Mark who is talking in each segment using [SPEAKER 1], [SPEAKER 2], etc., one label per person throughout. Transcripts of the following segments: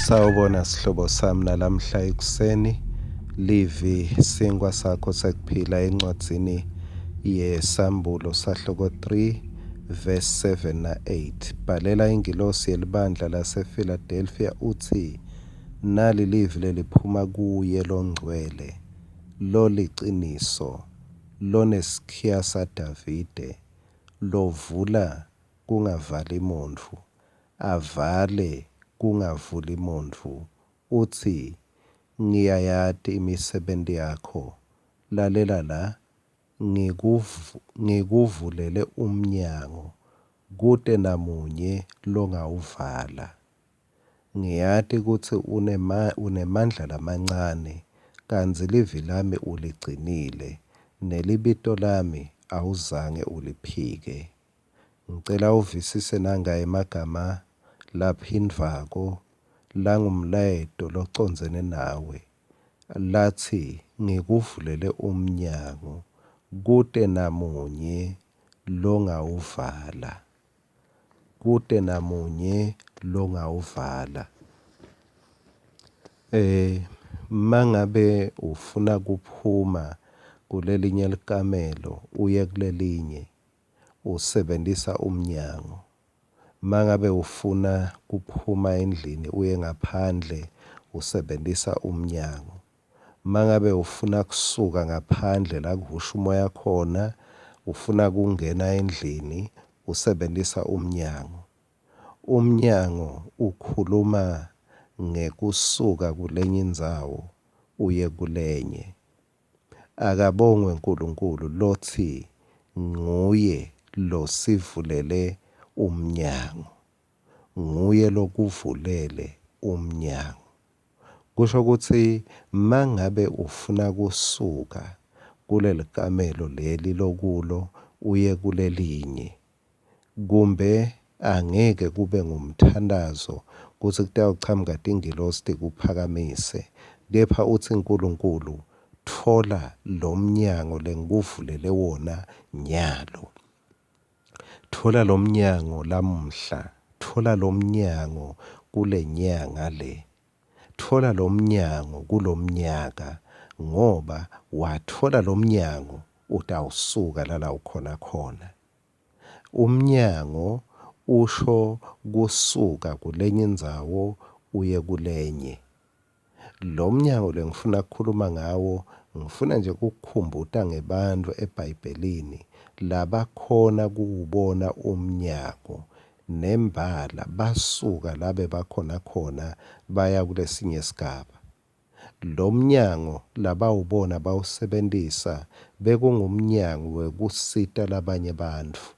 [SPEAKER 1] Sawubona sihlobo sami nalamhla ekuseni livi sinkwa sakho sekuphila encwadzini yesambulo sahloko 3 verse 7 na 8. Bhalela ingilosi yelibandla lasePhiladelphia uthi, nali livi leliphuma kuye longcwele, loliciniso, lonesikhiya saDavide, lovula kungavali muntu, avale kungavuli muntu, uthi, ngiyayati imisebenti yakho, lalela la, ngikuvulele umnyango, kute namunye longawuvala. Ngiyati kutsi unemandla lamancane, kantsi livi lami uligcinile, nelibito lami awuzange uliphike. Ngicela uvisise nangaye emagama laphindvwako langumlayeto locondzene nawe. Lathi ngikuvulele umnyango, kute namunye longawuvala. Kute namunye longawuvala. Mangabe ufuna kuphuma kulelinye likamelo uye kulelinye, usebentisa umnyango. Mangabe ufuna kuphuma endlini uye ngaphandle, usebentisa umnyango. Mangabe ufuna kusuka ngaphandle la kuvusha umoya khona, ufuna kungena endlini, usebentisa umnyango. Umnyango ukhuluma ngekusuka kulenye indzawo uye kulenye. Akabongwe uNkulunkulu lothi nguye losivulele umnyango. Nguye lokuvulele umnyango. Kusho ukuthi mangabe ufuna kusuka kuleli kamelo leli lokulo uye kulelinye, kumbe angeke kube ngumthandazo kuthi kutawuchamuka tingilosi tikuphakamise, kepha uthi uNkulunkulu, thola lo mnyango lengikuvulele wona nyalo. Thola lo mnyango lamuhla, thola lo mnyango kule nyanga le. Thola lo mnyango kulomnyaka, ngoba wathola lo mnyango utawusuka lala ukhona khona. Umnyango usho kusuka kulenye indzawo uye kulenye. Lo mnyango lengifuna ukukhuluma ngawo, ngifuna nje ukukukhumbuta ngebantfu eBhayibhelini labakhona kuwubona umnyango nembala basuka la bebakhona khona baya kulesinye isigaba. Lo mnyango labawubona bawusebentisa bekungumnyango wekusita labanye bantfu.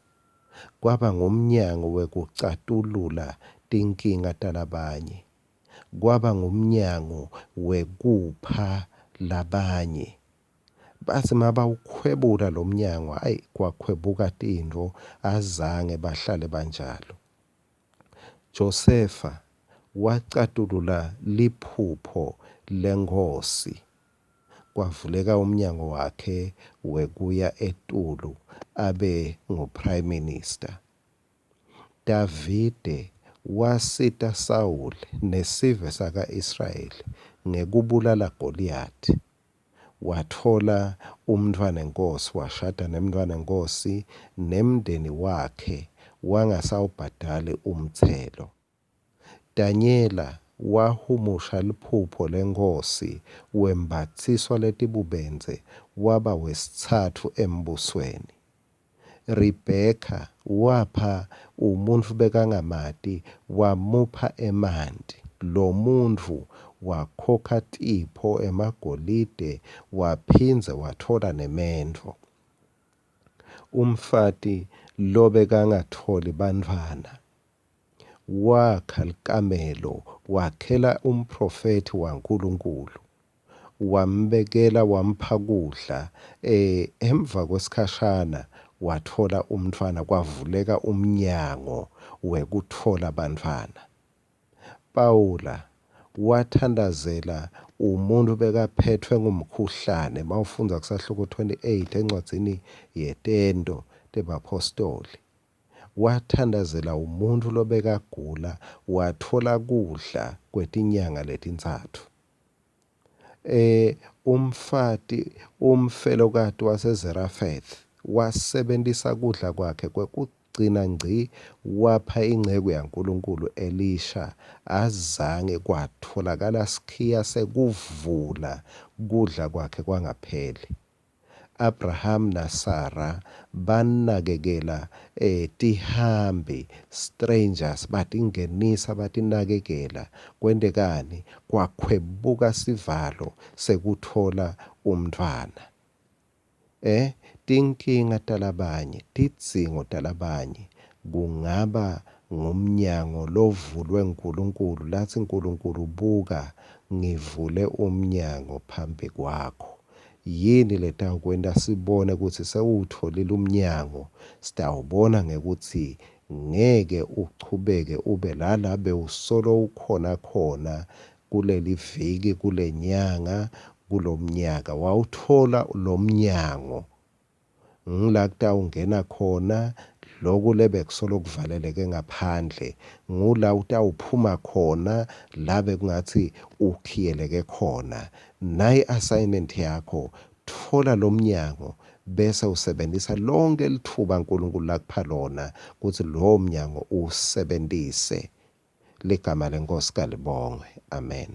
[SPEAKER 1] Kwaba ngumnyango wekucatulula tinkinga talabanye. Kwaba ngumnyango wekupha labanye. Basi mabawukhwebula lo mnyango, ayi kwakhwebuka tintfo azange bahlale banjalo. Josefa wacatulula liphupho lenkhosi. Kwavuleka umnyango wakhe wekuya etulu abe ngu-Prime Minister. Davide wasita Sawule nesive saka-Israyeli ngekubulala Goliath. Wathola umntfwana enkosi, washada nemntfwana enkosi, nemndeni wakhe wangasawubhadali umthelo. Daniela wahumusha liphupho lenkosi, wembathiswa letibubenze, waba wesithathu embusweni. Rebecca wapha umuntfu bekangamati, wamupha emanti. Lo muntfu wakhokha tipho emagolide, waphindze wathola nemendvo. Umfati lobekangatholi bantfwana, wakha likamelo, wakhela umprofeti waNkulunkulu, wambekela wampha kudla. Emva kwesikhashana wathola umntfwana, kwavuleka umnyango wekuthola bantfwana. Pawula wathandazela umuntu bekaphethwe ngumkhuhlane. Mawufundza kusahloko 28 encwadzini yetento tebapostoli, wathandazela umuntu lobekagula, wathola kudla kwetinyanga letintsatfu. Umfelokati waseZerafeth wasebentisa kudla kwakhe kwekugcina ngci wapha ingceku yaNkulunkulu Elisha, azange kwatholakala sikhiya sekuvula kudla kwakhe kwangapheli. Abraham na Sara banakekela tihambi, strangers, batingenisa batinakekela. Kwentekani? Kwakhwebuka sivalo sekuthola umntfwana. Tinkinga talabanye, tidzingo talabanye kungaba ngumnyango lovulwe nguNkulunkulu, latsi uNkulunkulu buka, ngivule umnyango phambi kwakho. Yini letawukwenta sibone kutsi sewutfolile umnyango? Sitawubona ngekutsi ngeke uchubeke ube lala bewusolo ukhona khona kuleli viki, kule nyanga, kulo mnyaka. Wawuthola lo mnyango ngila kutawungena khona, loku lebekusolo kuvaleleke ngaphandle ngula utawuphuma khona, labe kungatsi ukhiyeleke khona. Nayi assignment yakho, thola lo mnyango bese usebenzisa lonke lithuba uNkulunkulu lakupha lona kutsi lowo mnyango usebentise. Ligama leNkosi kalibongwe. Amen.